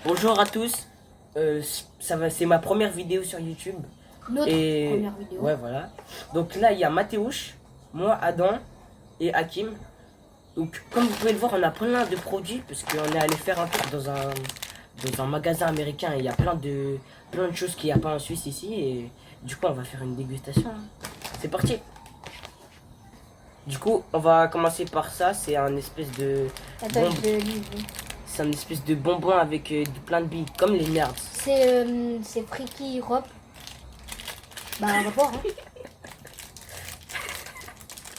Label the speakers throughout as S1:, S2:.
S1: Bonjour à tous. C'est ma première vidéo sur YouTube.
S2: Notre première vidéo.
S1: Ouais, voilà. Donc là, il y a Mathéouche, moi, Adam et Hakim. Donc, comme vous pouvez le voir, on a plein de produits parce qu'on est allé faire un tour dans un magasin américain. Et il y a plein de choses qu'il n'y a pas en Suisse ici. Et du coup, on va faire une dégustation. C'est parti. Du coup, on va commencer par ça. C'est un espèce de
S2: Attends,
S1: c'est un espèce de bonbon avec plein de billes, comme les nerds.
S2: c'est Freaky Europe. Bah, un rapport, hein.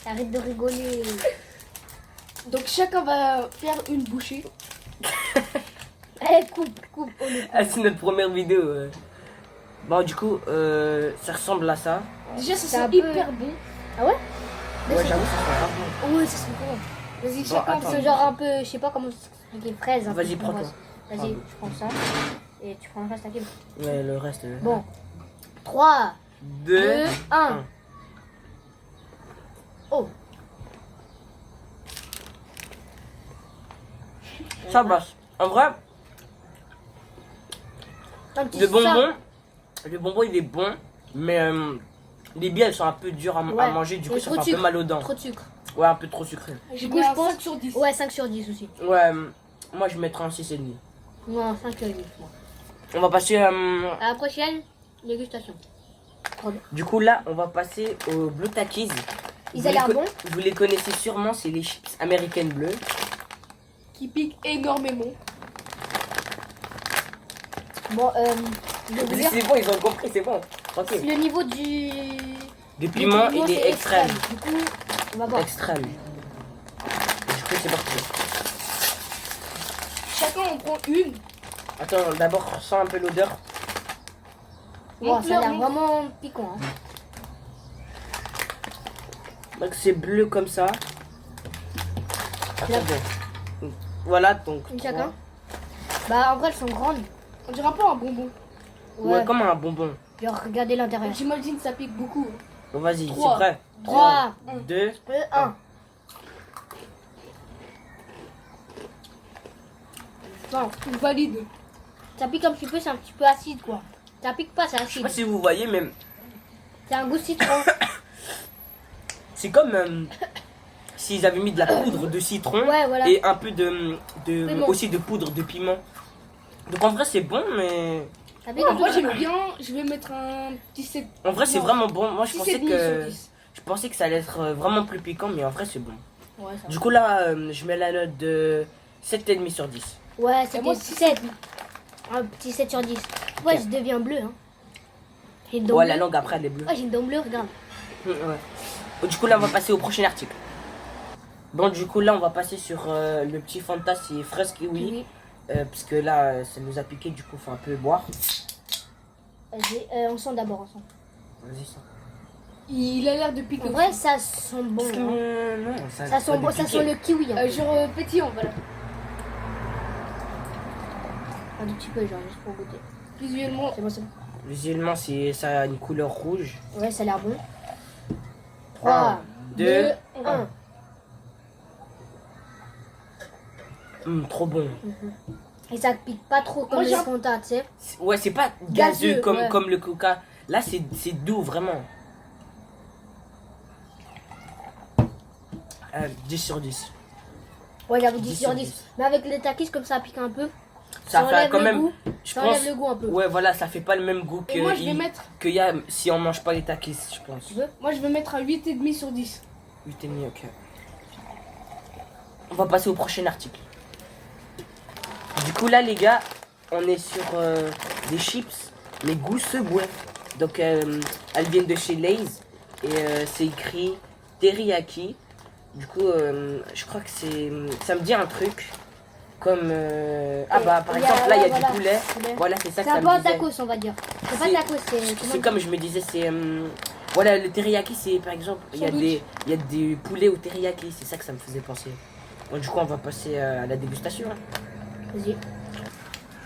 S2: Arrête de rigoler.
S3: Donc chacun va faire une bouchée.
S2: Allez, coupe.
S1: Ah, c'est notre première vidéo. Bon, du coup, ça ressemble à ça.
S3: Déjà ça
S2: C'est
S3: sent
S2: un peu-
S3: hyper bon.
S2: Ah ouais?
S1: Ouais, j'avoue, ça sent pas bon.
S2: Ouais, ça sent bon. Vas-y,
S1: Bon,
S2: chacun,
S1: attends.
S2: c'est genre un peu, je sais pas comment expliquer, fraise. un peu
S1: Vas-y, prends-toi.
S2: framboise. Vas-y, je prends ça. Et tu prends le reste, Hakim.
S1: Ouais, le reste.
S2: Bon. 3, 2,
S1: 2.
S2: 1. Oh.
S1: Ça passe. En vrai,
S2: Un petit
S1: le bonbon,
S2: ça.
S1: il est bon, mais les billes elles sont un peu dures à
S2: Ouais.
S1: manger, du coup
S2: Et
S1: ça
S2: trop
S1: fait
S2: de
S1: un peu
S2: sucre.
S1: mal aux dents.
S2: Trop de sucre.
S1: Ouais, un peu trop sucré.
S3: Je
S2: coup,
S3: mets
S2: je
S3: un
S2: pense-
S3: 5 sur 10.
S2: Ouais, 5 sur 10 aussi.
S1: Ouais, moi je mettrais un 6,5.
S2: Non, 5 sur 10. Moi.
S1: On va passer.
S2: À la prochaine dégustation. Trop bien.
S1: Du coup, là, on va passer au Blue Takis.
S2: Ils ont l'air bons.
S1: Vous les connaissez sûrement, c'est les chips américaines bleues.
S3: Qui pique énormément.
S2: Bon, je vais vous dire,
S1: C'est bon, ils ont compris, c'est bon. Tranquille.
S2: le niveau du
S1: Le piment, il
S2: c'est
S1: est extrême.
S2: Du coup, on va voir.
S1: Extrême. Du coup, c'est parti.
S3: Chacun en prend une.
S1: Attends, d'abord, sens un peu l'odeur.
S2: Wow, ça a l'air
S3: Montre-leur,
S2: vraiment piquant. Hein.
S1: Donc, c'est bleu comme ça. Attendez. Voilà, donc.
S2: Une
S1: 3.
S2: chacun. Bah, en vrai, elles sont grandes.
S3: On dirait pas un bonbon.
S1: Ouais, comme un bonbon.
S2: Genre, regardez l'intérieur.
S3: J'imagine que ça pique beaucoup.
S1: Bon, vas-y, c'est
S3: 3.
S1: prêt.
S2: 3,
S1: 2.
S2: 1.
S3: Non, je valide.
S2: Ça pique un petit peu, c'est un petit peu acide, quoi. Ça pique pas, c'est
S1: Je sais
S2: acide.
S1: pas si vous voyez, mais
S2: C'est un goût citron.
S1: c'est comme s'ils avaient mis de la poudre de citron
S2: Ouais, voilà.
S1: et un peu de
S2: Piment.
S1: aussi de poudre de piment. Donc en vrai c'est bon, mais
S2: Ça pique
S3: Ouais,
S2: un
S3: moi
S2: peu.
S3: j'aime bien. Je vais mettre un petit 7.
S1: en vrai c'est
S3: Non.
S1: vraiment bon. Moi je
S3: 6,5
S1: pensais
S3: sur
S1: que
S3: 10.
S1: ça allait être vraiment plus piquant, mais en vrai c'est bon.
S2: Ouais, ça va.
S1: Du coup là je mets la note de 7,5 sur 10.
S2: Ouais,
S3: Et moi,
S2: c'était 7. Un petit 7 sur 10. Ouais,
S1: Ok.
S2: je deviens bleu. Hein. J'ai une dent
S1: Ouais,
S2: bleue.
S1: la langue après elle est bleue.
S2: Ouais, j'ai une dent bleue, regarde.
S1: Ouais. Du coup là on va passer au prochain article. Bon du coup là on va passer sur le petit Fanta, c'est fraise kiwi.
S2: Oui.
S1: Parce que là ça nous a piqué, du coup faut un peu boire.
S2: Vas-y, on sent d'abord ensemble.
S1: Vas-y ça.
S3: Il a l'air de piquer.
S2: En vrai, ça sent bon.
S1: Parce que,
S2: Hein.
S1: non,
S2: Ça sent bon, ça sent le kiwi. Hein.
S3: Genre pétillant, voilà.
S2: Un tout petit peu, genre, juste pour goûter.
S3: Visuellement,
S2: C'est bon, c'est bon.
S1: Visuellement, ça a une couleur rouge.
S2: Ouais, ça a l'air bon.
S1: 3, 2,
S2: 1.
S1: trop bon.
S2: Et ça pique pas trop comme
S3: Moi,
S2: les
S3: j'ai-
S2: Fanta, tu sais.
S1: Ouais, c'est pas gazeux,
S2: Gazeux,
S1: comme,
S2: ouais.
S1: comme le coca. Là, c'est doux, vraiment. 10 sur 10.
S2: Ouais, j'avoue 10
S1: 10
S2: sur
S1: sur
S2: 10.
S1: 10.
S2: Mais avec les takis, comme ça pique un peu.
S1: Ça
S2: enlève
S1: fait quand
S2: le
S1: même.
S2: goût.
S1: Je
S2: Ça
S1: pense.
S2: enlève le goût un peu.
S1: Ouais, voilà, ça fait pas le même goût
S3: et moi je vais mettre.
S1: qu'il y a si on mange pas les takis, je pense.
S2: Tu veux?
S3: Moi je vais mettre un 8,5 sur 10.
S1: 8,5, ok. On va passer au prochain article. Du coup, là, les gars, on est sur des chips, mais goût Subway. Donc, elles viennent de chez Lay's. Et c'est écrit teriyaki. Du coup, je crois que c'est. Ça me dit un truc. Comme. Ah, bah, par
S2: il y a-
S1: exemple, là, il y a
S2: voilà.
S1: du poulet.
S2: Poulet.
S1: Voilà, c'est ça que
S2: C'est
S1: ça
S2: un
S1: me
S2: peu un
S1: disait.
S2: tacos, on va dire. C'est pas
S1: C'est-
S2: tacos, c'est.
S1: C'est
S2: comment-
S1: comme je me disais, c'est. Voilà, le teriyaki, c'est par exemple. Il y a des poulets au teriyaki. C'est ça que ça me faisait penser. Bon, du coup, on va passer à la dégustation. Hein.
S2: Vas-y.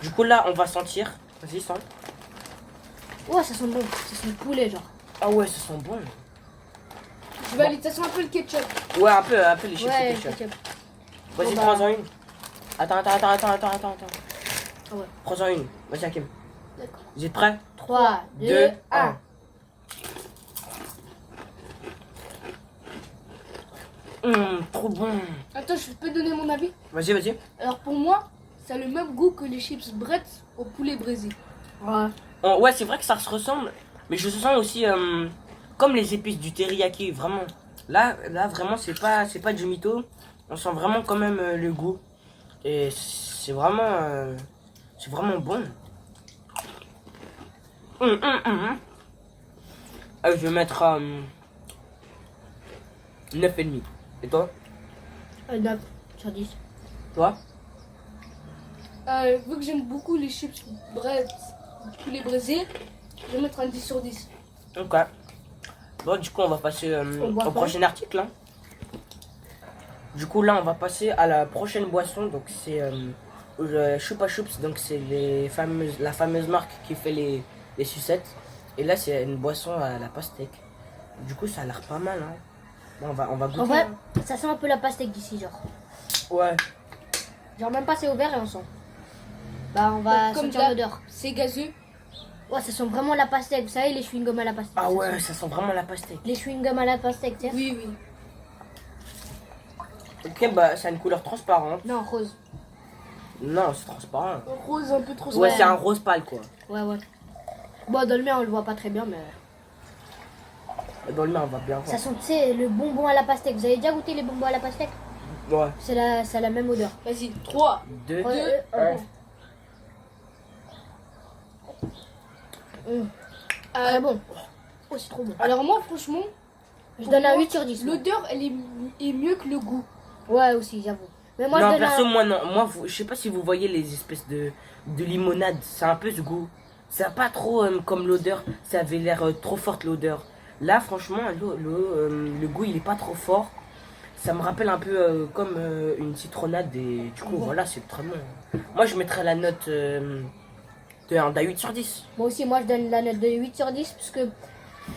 S1: Du coup, là, on va sentir. Vas-y, sens.
S2: Ouais, ça sent bon. Ça sent le poulet, genre.
S1: Ah ouais, ça sent bon.
S3: Je valide, ça sent un peu le ketchup.
S1: Ouais, un peu les chips
S2: Ouais,
S1: au ketchup.
S2: ketchup.
S1: Vas-y,
S2: Bon, bah.
S1: prends-en une. Attends.
S2: Ah ouais.
S1: Prends-en une. Vas-y, Hakim.
S3: D'accord.
S1: Vous êtes prêts?
S2: 3, 2, 1.
S1: Trop bon.
S3: Attends, je peux donner mon avis?
S1: Vas-y, vas-y.
S3: Alors pour moi, ça a le même goût que les chips Bretz au poulet braisé.
S2: Ouais.
S1: Ouais, c'est vrai que ça se ressemble, mais je sens aussi comme les épices du teriyaki, vraiment. Là vraiment, c'est pas du mytho. On sent vraiment quand même le goût. Et c'est vraiment bon. Ah, je vais mettre 9,5. Et toi?
S2: 9 sur 10.
S1: Toi?
S3: Vu que j'aime beaucoup les chips Bretz poulet braisé, je vais mettre un 10 sur 10.
S1: Ok. Bon, du coup, on va passer au
S2: boisson.
S1: prochain article. Hein. Du coup, là, on va passer à la prochaine boisson. Donc, c'est Chupa Chups. Donc, c'est la fameuse marque qui fait les sucettes. Et là, c'est une boisson à la pastèque. Du coup, ça a l'air pas mal. Hein. Bon, on va goûter.
S2: En vrai,
S1: hein.
S2: ça sent un peu la pastèque d'ici, genre.
S1: Ouais.
S2: Genre même pas c'est ouvert et on sent. Bah on va
S3: Comme
S2: sentir
S3: d'hab.
S2: l'odeur.
S3: C'est gazeux.
S2: Ouais, ça sent vraiment la pastèque. Vous savez, les chewing-gums à la pastèque.
S1: Ah
S2: ça
S1: ouais,
S2: sent.
S1: ça sent vraiment la pastèque.
S2: Les chewing-gums à la pastèque, tu sais.
S3: Oui, oui.
S1: Ok, bah, ça a une couleur transparente.
S2: Non, rose.
S1: Non, c'est transparent.
S3: Un rose un peu trop
S1: Ouais,
S2: Ouais.
S1: c'est un rose pâle, quoi.
S2: Ouais, ouais. Bon, dans le mien, on le voit pas très bien, mais.
S1: Dans le mien, on va bien voir.
S2: Ça sent, tu sais, le bonbon à la pastèque. Vous avez déjà goûté les bonbons à la pastèque?
S1: Ouais.
S2: Ça a la même odeur.
S3: Vas-y, 3.
S1: 2,
S2: Ouais,
S1: 1.
S2: Très bon. Oh, c'est trop bon.
S3: Alors moi, franchement,
S2: Je donne un 8 sur 10. moi.
S3: l'odeur, elle est mieux que le goût.
S2: Ouais, aussi, j'avoue. Mais moi,
S1: Non,
S2: je donne
S1: perso,
S2: un...
S1: moi non. Moi, je sais pas si vous voyez les espèces de limonade. C'est un peu ce goût. Ça a pas trop comme l'odeur. Ça avait l'air trop forte l'odeur. Là, franchement, le goût, il est pas trop fort. Ça me rappelle un peu comme une citronnade. Et du coup, voilà, c'est très bon. Moi, je mettrais la note d'un 8 sur 10.
S2: Moi aussi, moi, je donne la note de 8 sur 10 parce que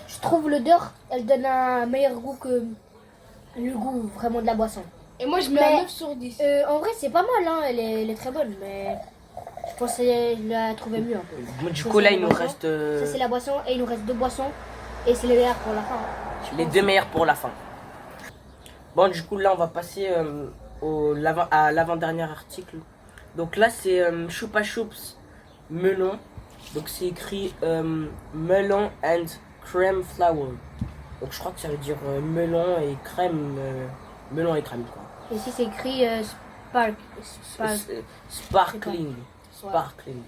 S2: je trouve l'odeur, elle donne un meilleur goût que le goût vraiment de la boisson.
S3: Et moi, je mets
S2: Mais-
S3: un 9 sur 10.
S2: En vrai, c'est pas mal, hein. Elle est très bonne, mais je pensais la trouver mieux un peu.
S1: Bon, du
S2: Ça,
S1: coup,
S2: c'est
S1: là,
S2: la
S1: il nous
S2: boisson.
S1: reste
S2: Ça, c'est la boisson et il nous reste 2 boissons et c'est les meilleurs pour la fin. Je
S1: les
S2: pense.
S1: 2 meilleurs pour la fin. Bon, du coup, là, on va passer à l'avant-dernier article. Donc là, c'est Chupa Chups melon. Donc c'est écrit melon and crème flour. Donc je crois que ça veut dire melon et crème. Melon et crème, quoi.
S2: Et ici, c'est écrit Spark.
S1: Sparkling.
S2: Ouais.
S1: Sparkling.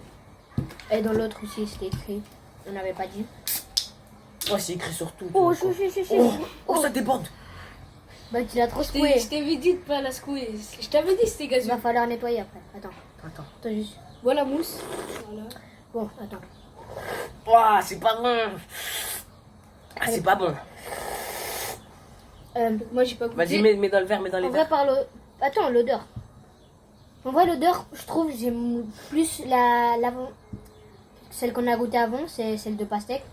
S2: Et dans l'autre aussi, c'était écrit. On n'avait pas dit.
S1: Ouais, c'est écrit sur tout.
S2: Oh,
S1: quoi.
S2: oh.
S1: Ça déborde.
S2: Bah, tu l'as trop secoué.
S3: Je t'avais dit de pas la secouer. Je t'avais dit c'était
S2: Il
S3: gazeux.
S2: va falloir nettoyer après. Attends,
S1: Attends.
S2: attends juste.
S3: Voilà mousse. Voilà.
S2: Bon, attends.
S1: Ouah, c'est pas bon. Ah, c'est pas bon.
S3: Moi, j'ai pas goûté.
S1: Vas-y, mets dans le verre, mets dans les
S2: En vrai,
S1: verres.
S2: attends, l'odeur. En vrai, l'odeur, je trouve, j'aime plus l'avant. Celle qu'on a goûtée avant, c'est celle de pastèque.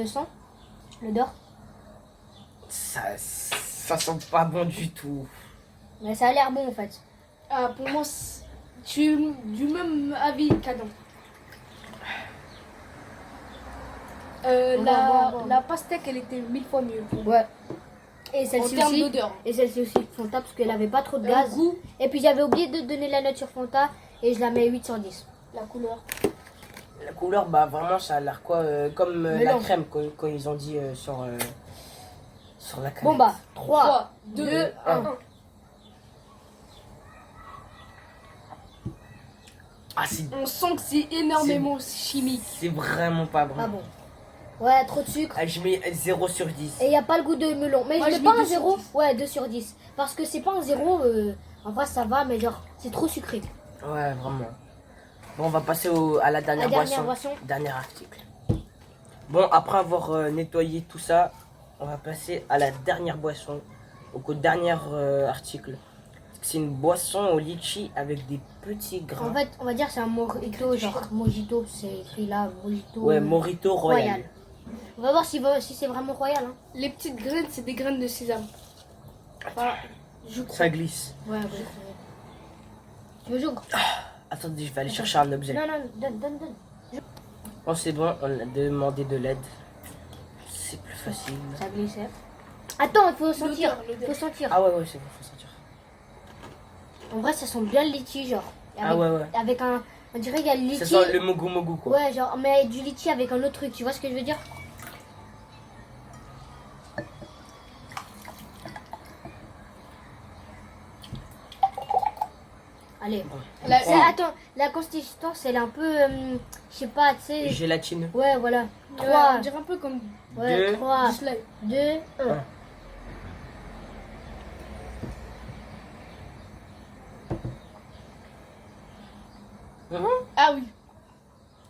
S2: Sans l'odeur.
S1: Ça sent pas bon du tout.
S2: Mais ça a l'air bon en fait.
S3: Ah, pour moi, je suis du même avis qu'Adam.
S2: On va voir.
S3: La pastèque, elle était 1000 fois mieux.
S2: Ouais. Et
S3: En
S2: celle-ci
S3: termes
S2: aussi.
S3: d'odeur.
S2: Et celle-ci aussi, Fanta, parce qu'elle avait pas trop de
S3: Le
S2: gaz.
S3: goût,
S2: Et puis j'avais oublié de donner la note sur Fanta et je la mets 8 sur 10.
S3: la couleur.
S1: La couleur, bah vraiment, ça a l'air quoi comme la
S2: Melon.
S1: crème, quand ils ont dit sur la crème.
S2: Bon bah, 3,
S3: 3,
S2: 2,
S3: 2,
S2: 1.
S3: 1.
S1: Ah, c'est
S3: On sent que c'est énormément chimique.
S1: vraiment pas bon.
S2: Pas bon. Ouais, trop de sucre.
S1: Ah, je mets 0 sur 10.
S2: Et il n'y a pas le goût de melon. Mais
S3: Moi,
S2: je
S3: je
S2: mets pas
S3: mets
S2: un
S3: 2 sur
S2: 0.
S3: 10.
S2: Ouais, 2 sur 10. Parce que c'est pas un 0. En vrai, ça va, mais genre, c'est trop sucré.
S1: Ouais, vraiment. Bon, on va passer à la dernière
S2: La dernière
S1: boisson.
S2: boisson.
S1: Dernier article. Bon, après avoir nettoyé tout ça, on va passer à la dernière boisson. Donc au dernier article. C'est une boisson au litchi avec des petits grains.
S2: En fait, on va dire que c'est un mojito, genre mojito, c'est écrit là, mojito.
S1: Ouais, Morito Royal.
S2: royal. On va voir si c'est vraiment royal. Hein.
S3: Les petites graines, c'est des graines de sésame. Enfin, je crois.
S1: Ça glisse.
S2: Ouais, ouais. Tu veux jouer?
S1: Attendez, je vais aller chercher un objet.
S2: Non, non, donne.
S1: Bon, c'est bon, on a demandé de l'aide. C'est plus facile.
S2: Ça glissait. Attends, il faut sentir.
S3: L'odeur.
S2: Faut sentir.
S1: Ah ouais, c'est bon, faut sentir.
S2: En vrai, ça sent bien le litchi, genre.
S1: Ah ouais.
S2: Avec un. On dirait qu'il y a le litchi.
S1: Ça sent le mogu mogu, quoi.
S2: Ouais, genre, mais du litchi avec un autre truc, tu vois ce que je veux dire? Allez. Attends, la consistance, elle est un peu. Je sais pas, tu sais.
S1: Gélatine.
S2: Ouais, voilà.
S3: On
S2: 3.
S3: dirait un peu comme
S2: Ouais,
S1: Deux.
S2: 3,
S3: du slime.
S2: 2, 1.
S3: Ah oui.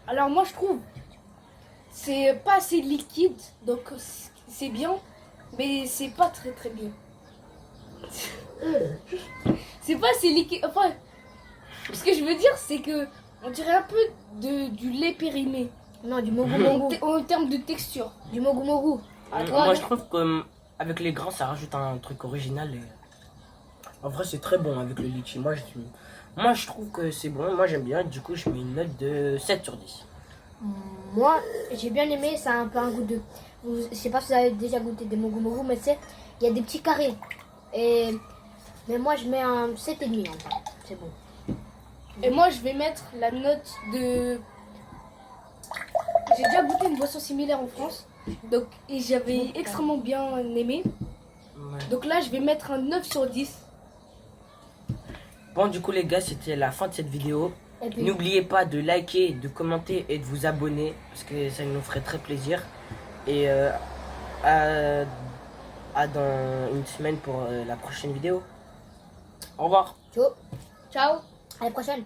S3: Alors moi je trouve c'est pas assez liquide, donc c'est bien, mais c'est pas très très bien. C'est pas assez liquide. Enfin, ce que je veux dire c'est que on dirait un peu du lait périmé
S2: Non, du mogu mogu.
S3: en termes de texture.
S2: Du mogu mogu.
S1: Moi, je trouve que avec les grains, ça rajoute un truc original. En vrai, c'est très bon avec le litchi. Moi, je trouve que c'est bon. Moi, j'aime bien. Du coup, je mets une note de 7 sur 10.
S2: Moi, j'ai bien aimé, ça a un peu un goût de. Je sais pas si vous avez déjà goûté des mogu mogu, mais tu sais, il y a des petits carrés. Mais moi, je mets un 7,5 en fait. C'est bon.
S3: Et moi je vais mettre la note de. J'ai déjà goûté une boisson similaire en France, donc et j'avais extrêmement bien aimé.
S1: Ouais.
S3: Donc là je vais mettre un 9 sur 10.
S1: Bon, du coup, les gars, c'était la fin de cette vidéo.
S2: Et puis,
S1: N'oubliez pas de liker, de commenter et de vous abonner parce que ça nous ferait très plaisir. Et à dans une semaine pour la prochaine vidéo. Au revoir.
S2: ciao.
S3: Ciao.
S2: À la prochaine.